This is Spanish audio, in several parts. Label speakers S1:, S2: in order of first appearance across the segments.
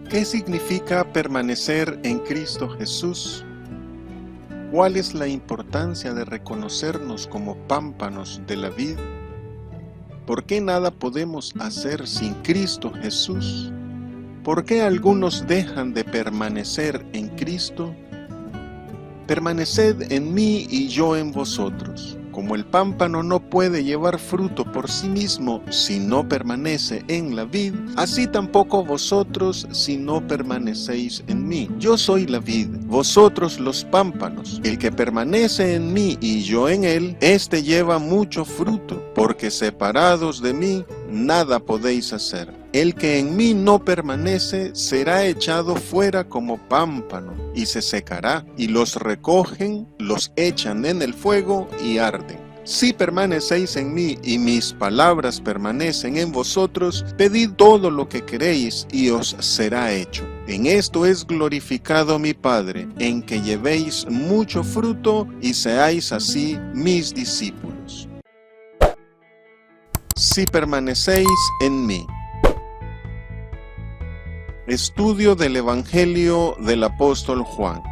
S1: ¿Qué significa permanecer en Cristo Jesús? ¿Cuál es la importancia de reconocernos como pámpanos de la vid? ¿Por qué nada podemos hacer sin Cristo Jesús? ¿Por qué algunos dejan de permanecer en Cristo? Permaneced en mí y yo en vosotros. Como el pámpano no puede llevar fruto por sí mismo si no permanece en la vid, así tampoco vosotros si no permanecéis en mí. Yo soy la vid, vosotros los pámpanos. El que permanece en mí y yo en él, éste lleva mucho fruto, porque separados de mí, nada podéis hacer. El que en mí no permanece será echado fuera como pámpano y se secará, y los recogen, los echan en el fuego y arden. Si permanecéis en mí y mis palabras permanecen en vosotros, pedid todo lo que queréis y os será hecho. En esto es glorificado mi Padre, en que llevéis mucho fruto y seáis así mis discípulos. Si permanecéis en mí. Estudio del Evangelio del apóstol Juan.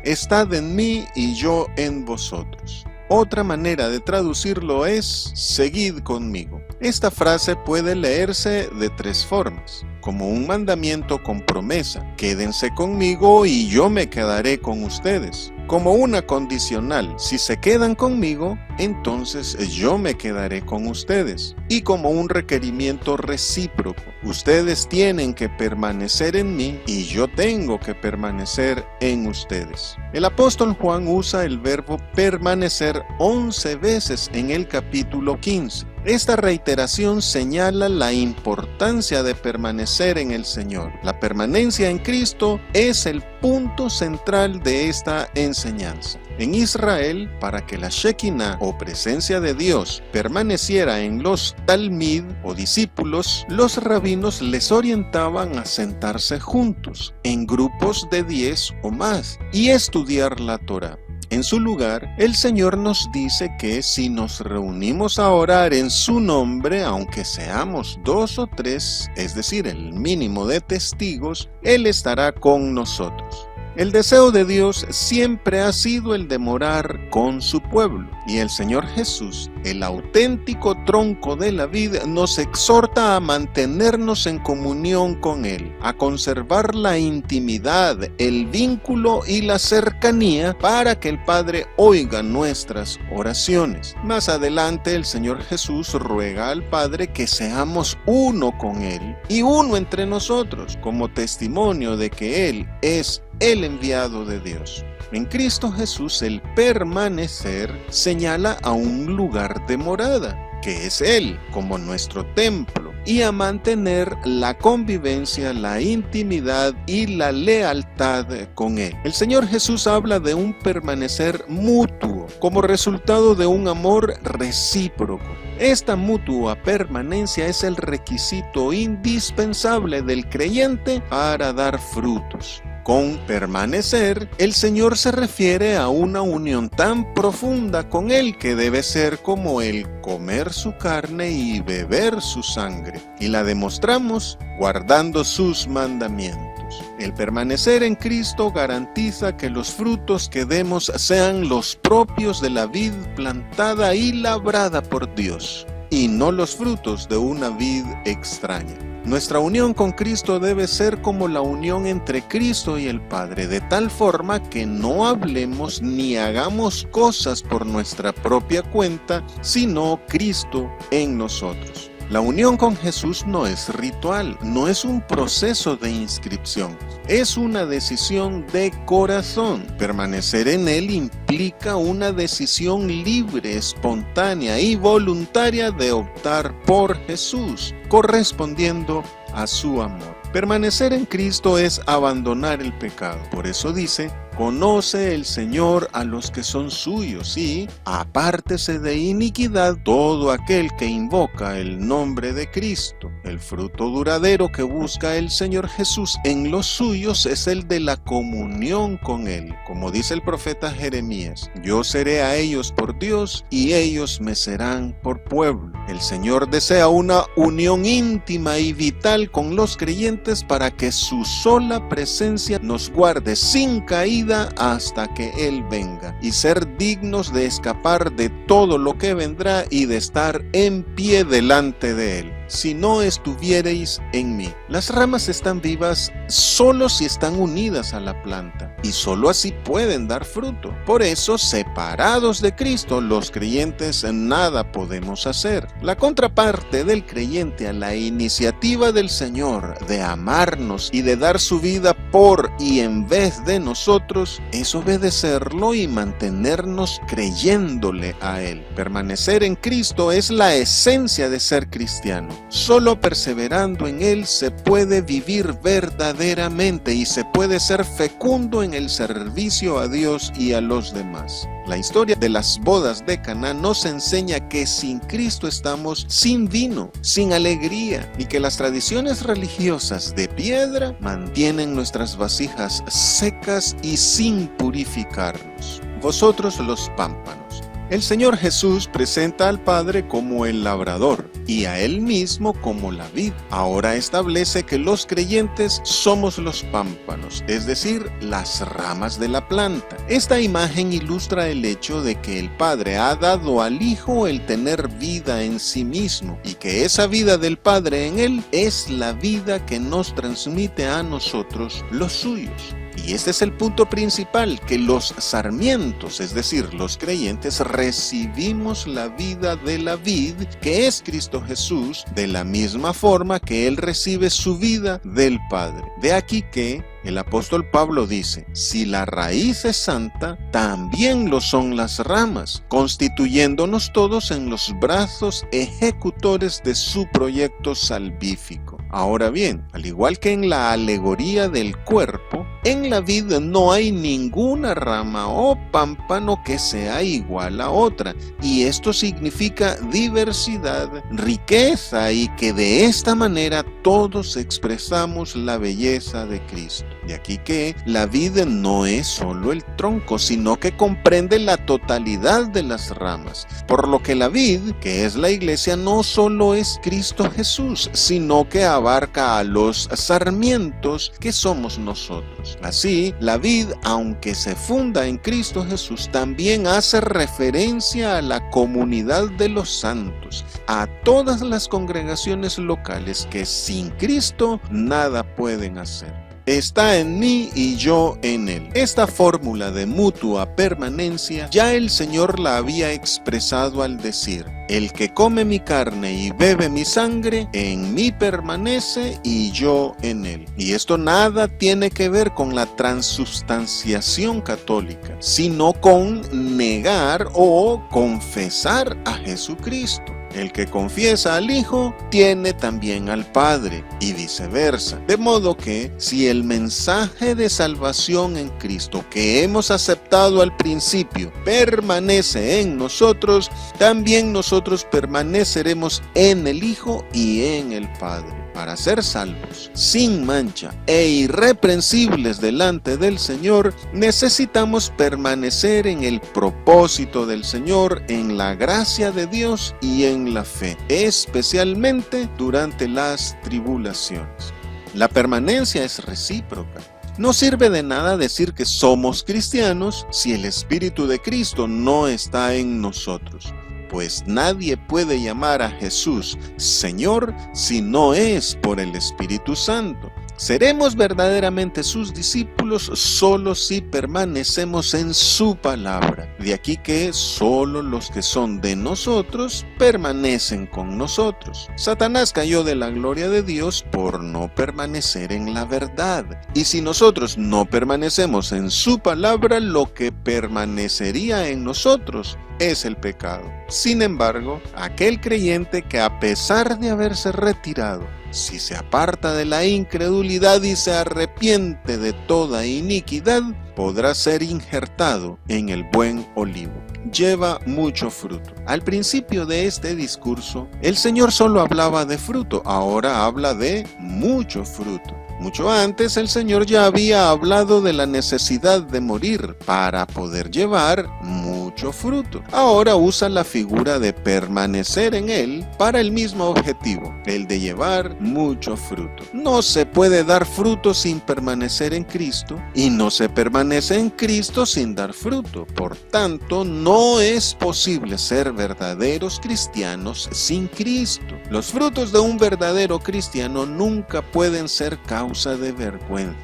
S1: Estad en mí y yo en vosotros. Otra manera de traducirlo es, seguid conmigo. Esta frase puede leerse de tres formas, como un mandamiento con promesa, quédense conmigo y yo me quedaré con ustedes. Como una condicional, si se quedan conmigo, entonces yo me quedaré con ustedes. Y como un requerimiento recíproco, ustedes tienen que permanecer en mí y yo tengo que permanecer en ustedes. El apóstol Juan usa el verbo permanecer 11 veces en el capítulo 15. Esta reiteración señala la importancia de permanecer en el Señor. La permanencia en Cristo es el punto central de esta enseñanza. En Israel, para que la Shekinah o presencia de Dios permaneciera en los talmid o discípulos, los rabinos les orientaban a sentarse juntos, en grupos de 10 o más, y estudiar la Torá. En su lugar, el Señor nos dice que si nos reunimos a orar en su nombre, aunque seamos 2 o 3, es decir, el mínimo de testigos, Él estará con nosotros. El deseo de Dios siempre ha sido el de morar con su pueblo, y el Señor Jesús, el auténtico tronco de la vid, nos exhorta a mantenernos en comunión con Él, a conservar la intimidad, el vínculo y la cercanía para que el Padre oiga nuestras oraciones. Más adelante el Señor Jesús ruega al Padre que seamos uno con Él y uno entre nosotros, como testimonio de que Él es el enviado de Dios. En Cristo Jesús el permanecer señala a un lugar de morada, que es Él como nuestro templo, y a mantener la convivencia, la intimidad y la lealtad con Él. El Señor Jesús habla de un permanecer mutuo, como resultado de un amor recíproco. Esta mutua permanencia es el requisito indispensable del creyente para dar frutos. Con permanecer, el Señor se refiere a una unión tan profunda con Él que debe ser como el comer su carne y beber su sangre, y la demostramos guardando sus mandamientos. El permanecer en Cristo garantiza que los frutos que demos sean los propios de la vid plantada y labrada por Dios, y no los frutos de una vid extraña. Nuestra unión con Cristo debe ser como la unión entre Cristo y el Padre, de tal forma que no hablemos ni hagamos cosas por nuestra propia cuenta, sino Cristo en nosotros. La unión con Jesús no es ritual, no es un proceso de inscripción, es una decisión de corazón. Permanecer en Él implica una decisión libre, espontánea y voluntaria de optar por Jesús, correspondiendo a su amor. Permanecer en Cristo es abandonar el pecado. Por eso dice, Conoce el Señor a los que son suyos y apártese de iniquidad todo aquel que invoca el nombre de Cristo. El fruto duradero que busca el Señor Jesús en los suyos es el de la comunión con Él. Como dice el profeta Jeremías, yo seré a ellos por Dios y ellos me serán por pueblo. El Señor desea una unión íntima y vital con los creyentes para que su sola presencia nos guarde sin caída hasta que Él venga y ser dignos de escapar de todo lo que vendrá y de estar en pie delante de Él. Si no estuviereis en mí. Las ramas están vivas solo si están unidas a la planta y solo así pueden dar fruto. Por eso, separados de Cristo, los creyentes nada podemos hacer. La contraparte del creyente a la iniciativa del Señor de amarnos y de dar su vida por y en vez de nosotros es obedecerlo y mantenernos creyéndole a Él. Permanecer en Cristo es la esencia de ser cristiano. Solo perseverando en Él se puede vivir verdaderamente y se puede ser fecundo en el servicio a Dios y a los demás. La historia de las bodas de Caná nos enseña que sin Cristo estamos sin vino, sin alegría, y que las tradiciones religiosas de piedra mantienen nuestras vasijas secas y sin purificarnos. Vosotros los pámpanos. El Señor Jesús presenta al Padre como el labrador y a Él mismo como la vid. Ahora establece que los creyentes somos los pámpanos, es decir, las ramas de la planta. Esta imagen ilustra el hecho de que el Padre ha dado al Hijo el tener vida en sí mismo y que esa vida del Padre en Él es la vida que nos transmite a nosotros los suyos. Y este es el punto principal, que los sarmientos, es decir, los creyentes, recibimos la vida de la vid, que es Cristo Jesús, de la misma forma que Él recibe su vida del Padre. De aquí que el apóstol Pablo dice, si la raíz es santa, también lo son las ramas, constituyéndonos todos en los brazos ejecutores de su proyecto salvífico. Ahora bien, al igual que en la alegoría del cuerpo, en la vid no hay ninguna rama o pámpano que sea igual a otra, y esto significa diversidad, riqueza, y que de esta manera todos expresamos la belleza de Cristo. De aquí que la vid no es solo el tronco, sino que comprende la totalidad de las ramas, por lo que la vid, que es la iglesia, no solo es Cristo Jesús, sino que abarca a los sarmientos que somos nosotros. Así, la vid, aunque se funda en Cristo Jesús, también hace referencia a la comunidad de los santos, a todas las congregaciones locales que sin Cristo nada pueden hacer. Está en mí y yo en él. Esta fórmula de mutua permanencia ya el Señor la había expresado al decir: el que come mi carne y bebe mi sangre, en mí permanece y yo en él. Y esto nada tiene que ver con la transubstanciación católica, sino con negar o confesar a Jesucristo. El que confiesa al Hijo tiene también al Padre y viceversa. De modo que si el mensaje de salvación en Cristo que hemos aceptado al principio permanece en nosotros, también nosotros permaneceremos en el Hijo y en el Padre. Para ser salvos, sin mancha e irreprensibles delante del Señor, necesitamos permanecer en el propósito del Señor, en la gracia de Dios y en la fe, especialmente durante las tribulaciones. La permanencia es recíproca. No sirve de nada decir que somos cristianos si el Espíritu de Cristo no está en nosotros. Pues nadie puede llamar a Jesús Señor si no es por el Espíritu Santo. Seremos verdaderamente sus discípulos solo si permanecemos en su palabra. De aquí que solo los que son de nosotros permanecen con nosotros. Satanás cayó de la gloria de Dios por no permanecer en la verdad. Y si nosotros no permanecemos en su palabra, lo que permanecería en nosotros es el pecado. Sin embargo, aquel creyente que a pesar de haberse retirado, si se aparta de la incredulidad y se arrepiente de toda iniquidad, podrá ser injertado en el buen olivo. Lleva mucho fruto. Al principio de este discurso, el Señor solo hablaba de fruto, ahora habla de mucho fruto. Mucho antes el Señor ya había hablado de la necesidad de morir para poder llevar mucho fruto. Ahora usa la figura de permanecer en Él para el mismo objetivo, el de llevar mucho fruto. No se puede dar fruto sin permanecer en Cristo y no se permanece en Cristo sin dar fruto. Por tanto, no es posible ser verdaderos cristianos sin Cristo. Los frutos de un verdadero cristiano nunca pueden ser causa de vergüenza.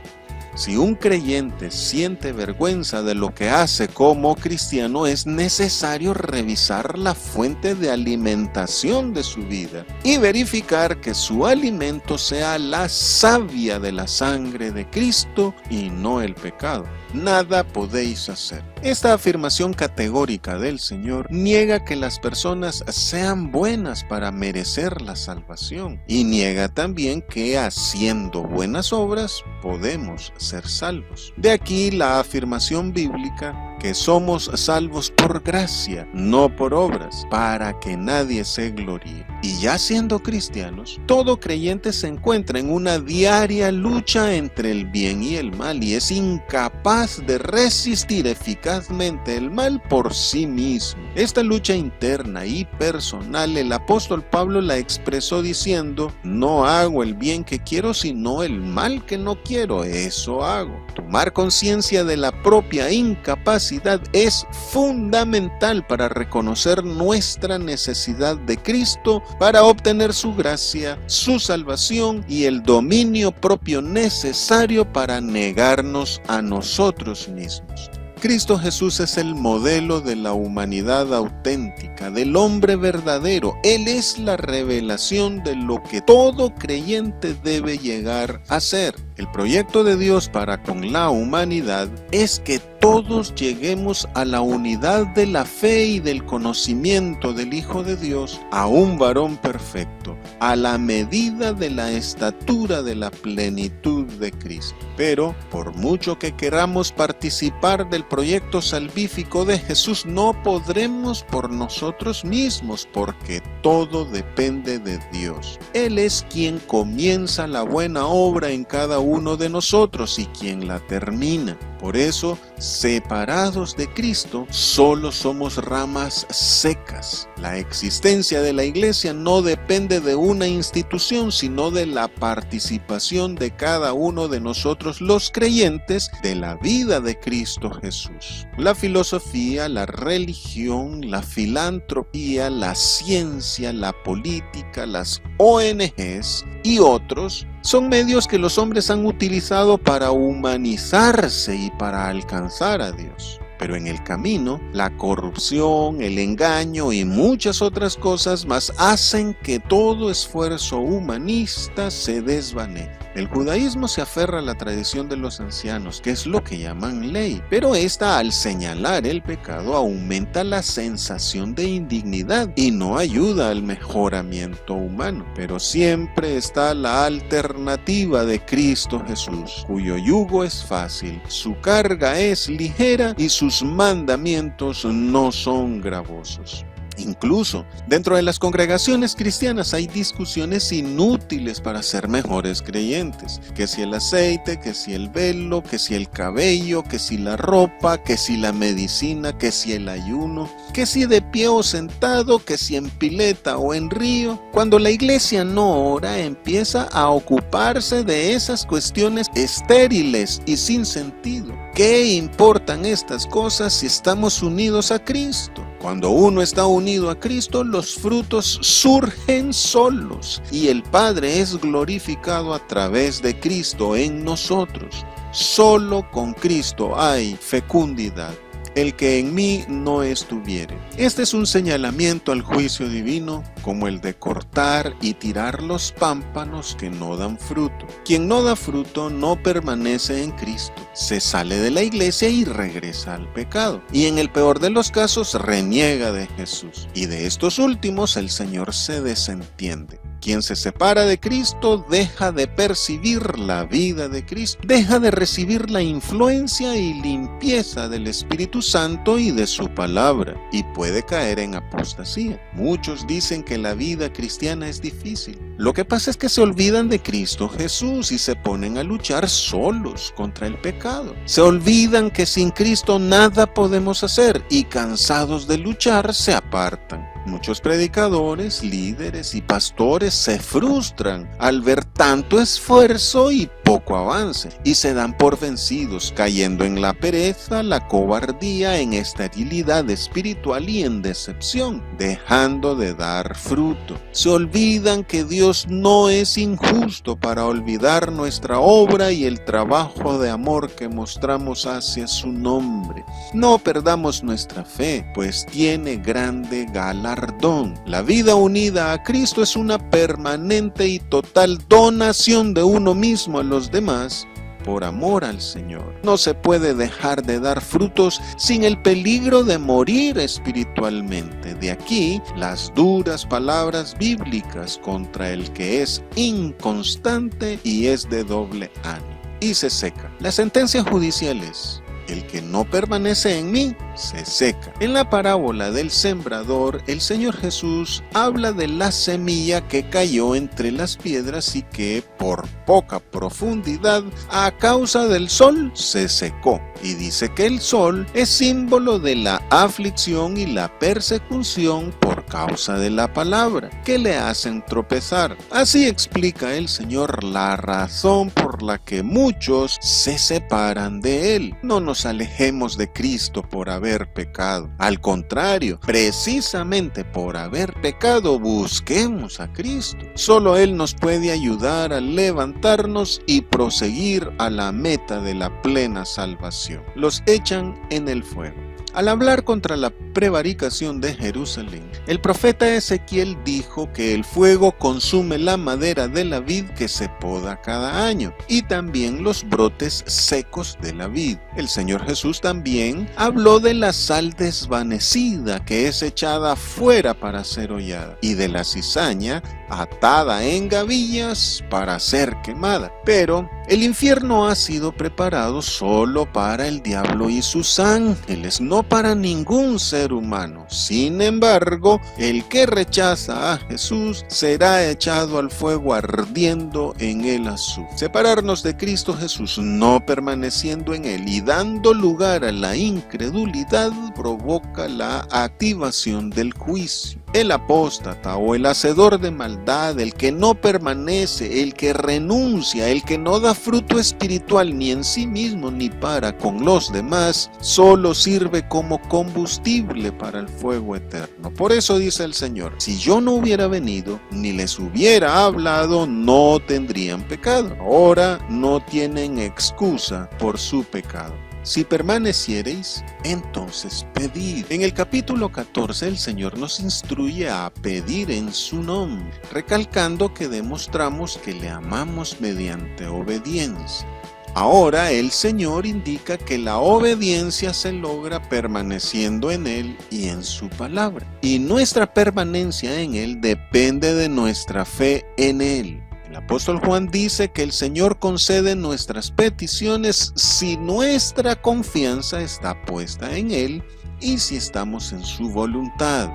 S1: Si un creyente siente vergüenza de lo que hace como cristiano, es necesario revisar la fuente de alimentación de su vida y verificar que su alimento sea la savia de la sangre de Cristo y no el pecado. Nada podéis hacer. Esta afirmación categórica del Señor niega que las personas sean buenas para merecer la salvación y niega también que haciendo buenas obras podemos ser salvos. De aquí la afirmación bíblica que somos salvos por gracia, no por obras, para que nadie se gloríe. Y ya siendo cristianos, todo creyente se encuentra en una diaria lucha entre el bien y el mal y es incapaz de resistir eficazmente el mal por sí mismo. Esta lucha interna y personal, el apóstol Pablo la expresó diciendo: no hago el bien que quiero, sino el mal que no quiero, eso hago. Tomar conciencia de la propia incapacidad es fundamental para reconocer nuestra necesidad de Cristo para obtener su gracia, su salvación y el dominio propio necesario para negarnos a nosotros mismos. Cristo Jesús es el modelo de la humanidad auténtica, del hombre verdadero. Él es la revelación de lo que todo creyente debe llegar a ser. El proyecto de Dios para con la humanidad es que todos lleguemos a la unidad de la fe y del conocimiento del Hijo de Dios, a un varón perfecto, a la medida de la estatura de la plenitud de Cristo. Pero, por mucho que queramos participar del proyecto salvífico de Jesús, no podremos por nosotros mismos, porque todo depende de Dios. Él es quien comienza la buena obra en cada uno de nosotros y quien la termina. Por eso, separados de Cristo, solo somos ramas secas. La existencia de la iglesia no depende de una institución, sino de la participación de cada uno de nosotros los creyentes de la vida de Cristo Jesús. La filosofía, la religión, la filantropía, la ciencia, la política, las ONGs y otros son medios que los hombres han utilizado para humanizarse y para alcanzar a Dios. Pero en el camino, la corrupción, el engaño y muchas otras cosas más hacen que todo esfuerzo humanista se desvanezca. El judaísmo se aferra a la tradición de los ancianos, que es lo que llaman ley, pero esta, al señalar el pecado, aumenta la sensación de indignidad y no ayuda al mejoramiento humano. Pero siempre está la alternativa de Cristo Jesús, cuyo yugo es fácil, su carga es ligera y sus mandamientos no son gravosos. Incluso dentro de las congregaciones cristianas hay discusiones inútiles para ser mejores creyentes. Que si el aceite, que si el velo, que si el cabello, que si la ropa, que si la medicina, que si el ayuno, que si de pie o sentado, que si en pileta o en río. Cuando la iglesia no ora, empieza a ocuparse de esas cuestiones estériles y sin sentido. ¿Qué importan estas cosas si estamos unidos a Cristo? Cuando uno está unido a Cristo, los frutos surgen solos y el Padre es glorificado a través de Cristo en nosotros. Solo con Cristo hay fecundidad. el que en mí no estuviere. Este es un señalamiento al juicio divino, como el de cortar y tirar los pámpanos que no dan fruto. Quien no da fruto no permanece en Cristo, se sale de la iglesia y regresa al pecado. Y en el peor de los casos reniega de Jesús. Y de estos últimos el Señor se desentiende. Quien se separa de Cristo deja de percibir la vida de Cristo, deja de recibir la influencia y limpieza del Espíritu Santo y de su palabra, y puede caer en apostasía. Muchos dicen que la vida cristiana es difícil. Lo que pasa es que se olvidan de Cristo Jesús y se ponen a luchar solos contra el pecado. Se olvidan que sin Cristo nada podemos hacer y cansados de luchar se apartan. Muchos predicadores, líderes y pastores se frustran al ver tanto esfuerzo y poco avance, y se dan por vencidos, cayendo en la pereza, la cobardía, en esterilidad espiritual y en decepción, dejando de dar fruto. Se olvidan que Dios no es injusto para olvidar nuestra obra y el trabajo de amor que mostramos hacia su nombre. No perdamos nuestra fe, pues tiene grande galardón. La vida unida a Cristo es una permanente y total donación de uno mismo a los demás por amor al Señor. No se puede dejar de dar frutos sin el peligro de morir espiritualmente. De aquí las duras palabras bíblicas contra el que es inconstante y es de doble ánimo y se seca. La sentencia judicial es: el que no permanece en mí, se seca. En la parábola del sembrador, el Señor Jesús habla de la semilla que cayó entre las piedras y que, por poca profundidad, a causa del sol, se secó. Y dice que el sol es símbolo de la aflicción y la persecución por causa de la palabra, que le hacen tropezar. Así explica el Señor la razón por la que muchos se separan de Él. No nos alejemos de Cristo por haber pecado. Al contrario, precisamente por haber pecado, busquemos a Cristo. Solo Él nos puede ayudar a levantarnos y proseguir a la meta de la plena salvación. Los echan en el fuego. Al hablar contra la prevaricación de Jerusalén, el profeta Ezequiel dijo que el fuego consume la madera de la vid que se poda cada año y también los brotes secos de la vid. El Señor Jesús también habló de la sal desvanecida que es echada fuera para ser hollada y de la cizaña atada en gavillas para ser quemada. Pero el infierno ha sido preparado solo para el diablo y sus ángeles, no para ningún ser humano. Sin embargo, el que rechaza a Jesús será echado al fuego ardiendo en el azufre. Separarnos de Cristo Jesús, no permaneciendo en Él y dando lugar a la incredulidad, provoca la activación del juicio. El apóstata o el hacedor de maldad, el que no permanece, el que renuncia, el que no da fruto espiritual ni en sí mismo ni para con los demás, solo sirve como combustible para el fuego eterno. Por eso dice el Señor: si yo no hubiera venido ni les hubiera hablado, no tendrían pecado. Ahora no tienen excusa por su pecado. Si permaneciereis, entonces pedid. En el capítulo 14 el Señor nos instruye a pedir en su nombre, recalcando que demostramos que le amamos mediante obediencia. Ahora el Señor indica que la obediencia se logra permaneciendo en Él y en su palabra. Y nuestra permanencia en Él depende de nuestra fe en Él. El apóstol Juan dice que el Señor concede nuestras peticiones si nuestra confianza está puesta en Él y si estamos en su voluntad.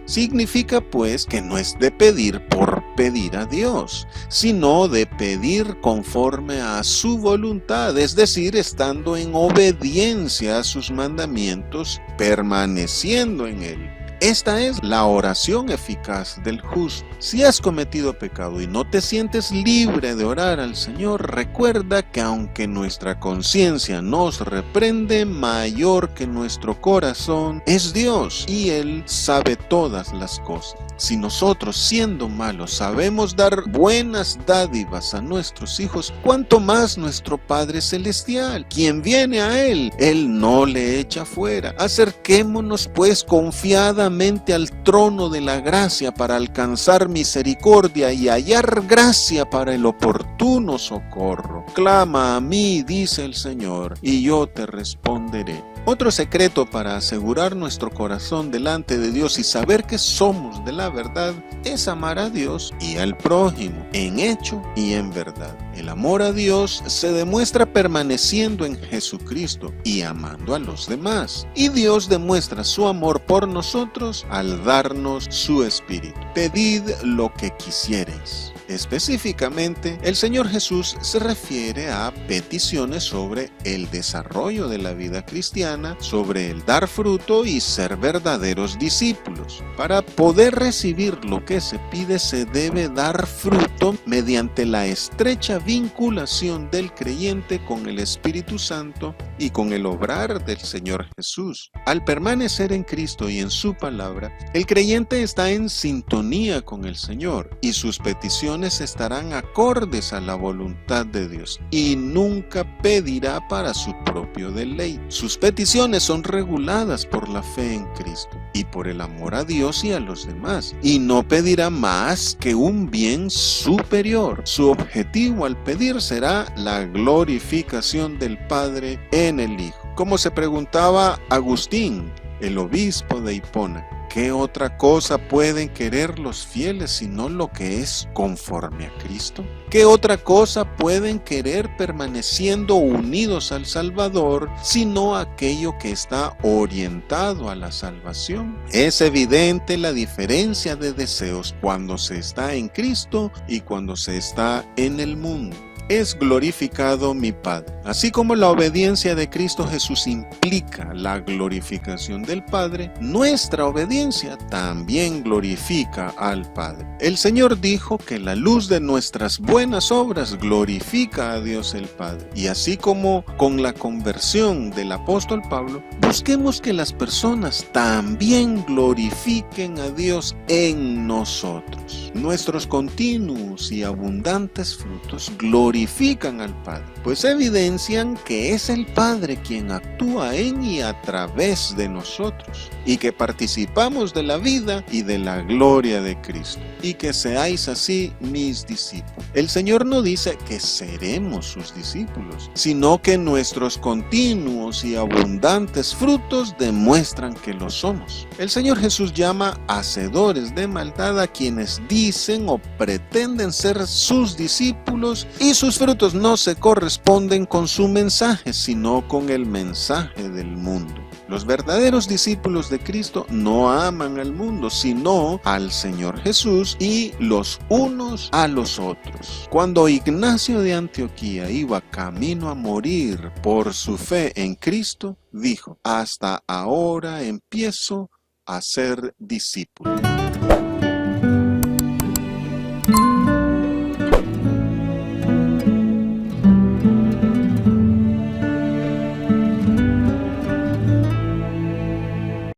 S1: Significa pues que no es de pedir por pedir a Dios, sino de pedir conforme a su voluntad, es decir, estando en obediencia a sus mandamientos, permaneciendo en Él. Esta es la oración eficaz del justo. Si has cometido pecado y no te sientes libre de orar al Señor, recuerda que aunque nuestra conciencia nos reprende, mayor que nuestro corazón es Dios, y Él sabe todas las cosas. Si nosotros, siendo malos, sabemos dar buenas dádivas a nuestros hijos, ¿cuánto más nuestro Padre Celestial? Quien viene a Él no le echa fuera. Acerquémonos pues confiadamente al trono de la gracia para alcanzar misericordia y hallar gracia para el oportuno socorro. Clama a mí, dice el Señor, y yo te responderé. Otro secreto para asegurar nuestro corazón delante de Dios y saber que somos de la verdad es amar a Dios y al prójimo, en hecho y en verdad. El amor a Dios se demuestra permaneciendo en Jesucristo y amando a los demás. Y Dios demuestra su amor por nosotros al darnos su Espíritu. Pedid lo que quisiereis. Específicamente, el Señor Jesús se refiere a peticiones sobre el desarrollo de la vida cristiana, sobre el dar fruto y ser verdaderos discípulos. Para poder recibir lo que se pide, se debe dar fruto mediante la estrecha vinculación del creyente con el Espíritu Santo y con el obrar del Señor Jesús. Al permanecer en Cristo y en su palabra, el creyente está en sintonía con el Señor y sus peticiones estarán acordes a la voluntad de Dios y nunca pedirá para su propio deleite. Sus peticiones son reguladas por la fe en Cristo y por el amor a Dios y a los demás, y no pedirá más que un bien superior. Su objetivo al pedir será la glorificación del Padre en el Hijo. Como se preguntaba Agustín, el obispo de Hipona, ¿qué otra cosa pueden querer los fieles sino lo que es conforme a Cristo? ¿Qué otra cosa pueden querer permaneciendo unidos al Salvador sino aquello que está orientado a la salvación? Es evidente la diferencia de deseos cuando se está en Cristo y cuando se está en el mundo. Es glorificado mi Padre. Así como la obediencia de Cristo Jesús implica la glorificación del Padre, nuestra obediencia también glorifica al Padre. El Señor dijo que la luz de nuestras buenas obras glorifica a Dios el Padre. Y así como con la conversión del apóstol Pablo, busquemos que las personas también glorifiquen a Dios en nosotros. Nuestros continuos y abundantes frutos glorifican al Padre, pues evidencian que es el Padre quien actúa en y a través de nosotros, y que participamos de la vida y de la gloria de Cristo, y que seáis así mis discípulos. El Señor no dice que seremos sus discípulos, sino que nuestros continuos y abundantes frutos demuestran que lo somos. El Señor Jesús llama hacedores de maldad a quienes dicen o pretenden ser sus discípulos, y sus frutos no se corresponden con su mensaje, sino con el mensaje del mundo. Los verdaderos discípulos de Cristo no aman al mundo, sino al Señor Jesús y los unos a los otros. Cuando Ignacio de Antioquía iba camino a morir por su fe en Cristo, dijo: hasta ahora empiezo a ser discípulo.